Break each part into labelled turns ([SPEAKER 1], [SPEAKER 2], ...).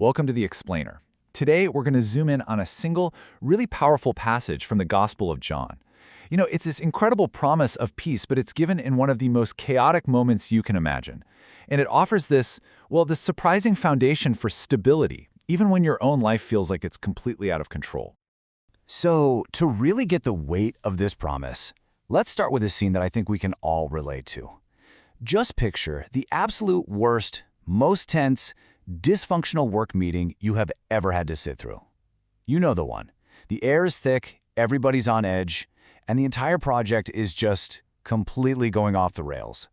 [SPEAKER 1] Welcome to The Explainer. Today, we're going to zoom in on a single, really powerful passage from the Gospel of John. It's this incredible promise of peace, but it's given in one of the most chaotic moments you can imagine. And it offers this surprising foundation for stability, even when your own life feels like it's completely out of control.
[SPEAKER 2] So, to really get the weight of this promise, let's start with a scene that I think we can all relate to. Just picture the absolute worst, most tense, dysfunctional work meeting you have ever had to sit through. You know the one. The air is thick, everybody's on edge, and the entire project is just completely going off the rails.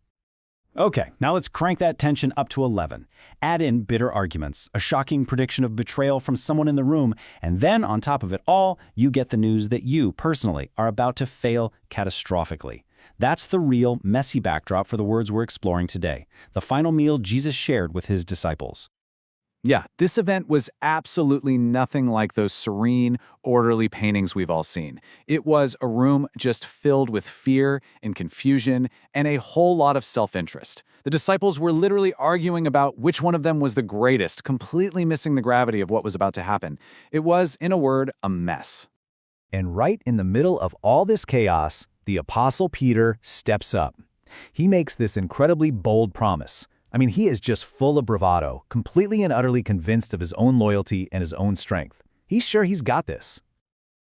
[SPEAKER 3] Okay, now let's crank that tension up to 11. Add in bitter arguments, a shocking prediction of betrayal from someone in the room, and then on top of it all, you get the news that you, personally, are about to fail catastrophically. That's the real, messy backdrop for the words we're exploring today, the final meal Jesus shared with his disciples.
[SPEAKER 1] Yeah, this event was absolutely nothing like those serene, orderly paintings we've all seen. It was a room just filled with fear and confusion and a whole lot of self-interest. The disciples were literally arguing about which one of them was the greatest, completely missing the gravity of what was about to happen. It was, in a word, a mess.
[SPEAKER 2] And right in the middle of all this chaos, the Apostle Peter steps up. He makes this incredibly bold promise. He is just full of bravado, completely and utterly convinced of his own loyalty and his own strength. He's sure he's got this.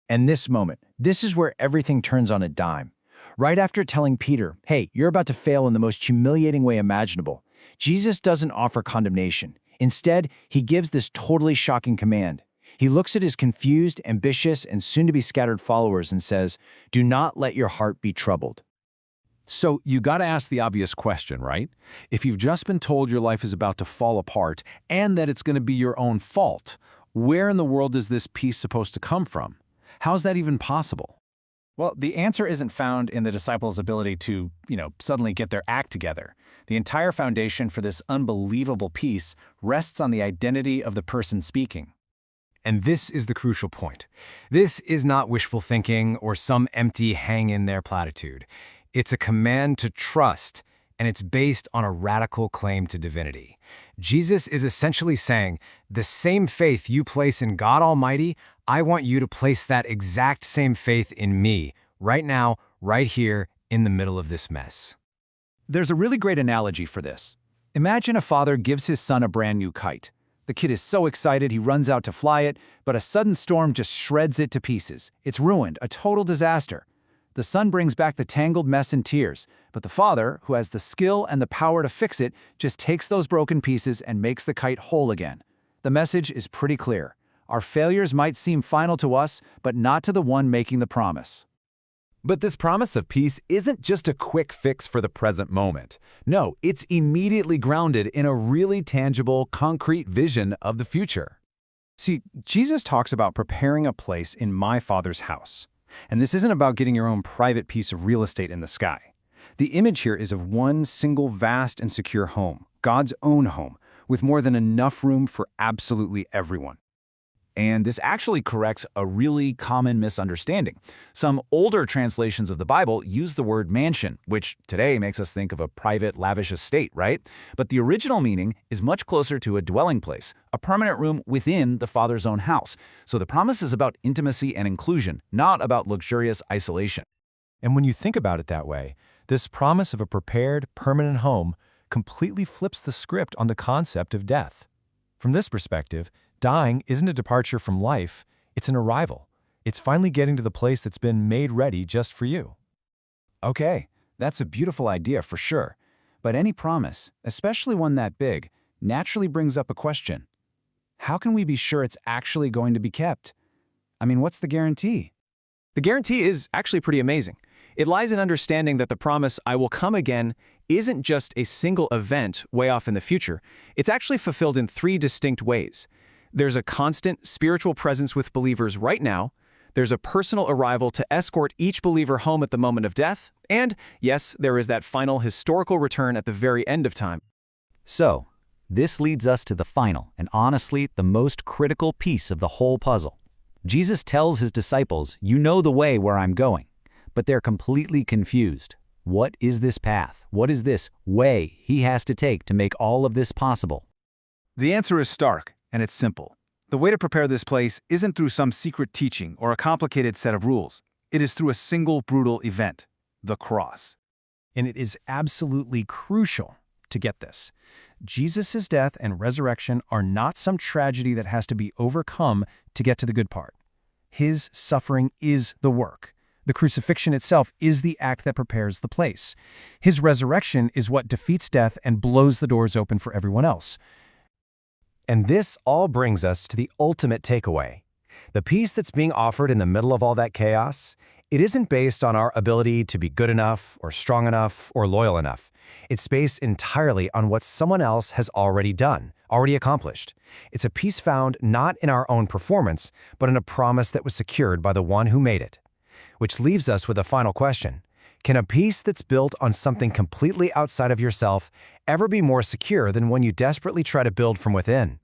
[SPEAKER 4] And this is where everything turns on a dime. Right after telling Peter, hey, you're about to fail in the most humiliating way imaginable, Jesus doesn't offer condemnation. Instead, he gives this totally shocking command. He looks at his confused, ambitious, and soon-to-be scattered followers and says, do not let your heart be troubled.
[SPEAKER 5] So you gotta ask the obvious question, right? If you've just been told your life is about to fall apart and that it's gonna be your own fault, where in the world is this peace supposed to come from? How's that even possible?
[SPEAKER 6] Well, the answer isn't found in the disciples' ability to, suddenly get their act together. The entire foundation for this unbelievable peace rests on the identity of the person speaking.
[SPEAKER 7] And this is the crucial point. This is not wishful thinking or some empty hang-in-there platitude. It's a command to trust, and it's based on a radical claim to divinity. Jesus is essentially saying, the same faith you place in God Almighty, I want you to place that exact same faith in me, right now, right here, in the middle of this mess.
[SPEAKER 4] There's a really great analogy for this. Imagine a father gives his son a brand new kite. The kid is so excited he runs out to fly it, but a sudden storm just shreds it to pieces. It's ruined, a total disaster. The son brings back the tangled mess in tears, but the father, who has the skill and the power to fix it, just takes those broken pieces and makes the kite whole again. The message is pretty clear. Our failures might seem final to us, but not to the one making the promise.
[SPEAKER 1] But this promise of peace isn't just a quick fix for the present moment. No, it's immediately grounded in a really tangible, concrete vision of the future.
[SPEAKER 6] See, Jesus talks about preparing a place in my Father's house. And this isn't about getting your own private piece of real estate in the sky. The image here is of one single vast and secure home, God's own home, with more than enough room for absolutely everyone.
[SPEAKER 1] And this actually corrects a really common misunderstanding. Some older translations of the Bible use the word mansion, which today makes us think of a private, lavish estate, right? But the original meaning is much closer to a dwelling place, a permanent room within the Father's own house. So the promise is about intimacy and inclusion, not about luxurious isolation.
[SPEAKER 8] And when you think about it that way, this promise of a prepared, permanent home completely flips the script on the concept of death. From this perspective, dying isn't a departure from life, it's an arrival. It's finally getting to the place that's been made ready just for you.
[SPEAKER 4] Okay, that's a beautiful idea for sure. But any promise, especially one that big, naturally brings up a question. How can we be sure it's actually going to be kept? What's the guarantee?
[SPEAKER 6] The guarantee is actually pretty amazing. It lies in understanding that the promise, I will come again, isn't just a single event way off in the future. It's actually fulfilled in three distinct ways. There's a constant spiritual presence with believers right now, there's a personal arrival to escort each believer home at the moment of death, and, yes, there is that final historical return at the very end of time.
[SPEAKER 2] So, this leads us to the final, and honestly, the most critical piece of the whole puzzle. Jesus tells his disciples, you know the way where I'm going, but they're completely confused. What is this path? What is this way he has to take to make all of this possible?
[SPEAKER 5] The answer is stark,
[SPEAKER 4] and it's simple. The way to prepare this place isn't through some secret teaching or a complicated set of rules. It is through a single brutal event, the cross.
[SPEAKER 3] And it is absolutely crucial to get this. Jesus' death and resurrection are not some tragedy that has to be overcome to get to the good part. His suffering is the work. The crucifixion itself is the act that prepares the place. His resurrection is what defeats death and blows the doors open for everyone else.
[SPEAKER 8] And this all brings us to the ultimate takeaway. The peace that's being offered in the middle of all that chaos, it isn't based on our ability to be good enough or strong enough or loyal enough. It's based entirely on what someone else has already done, already accomplished. It's a peace found not in our own performance, but in a promise that was secured by the one who made it. Which leaves us with a final question. Can a peace that's built on something completely outside of yourself ever be more secure than when you desperately try to build from within?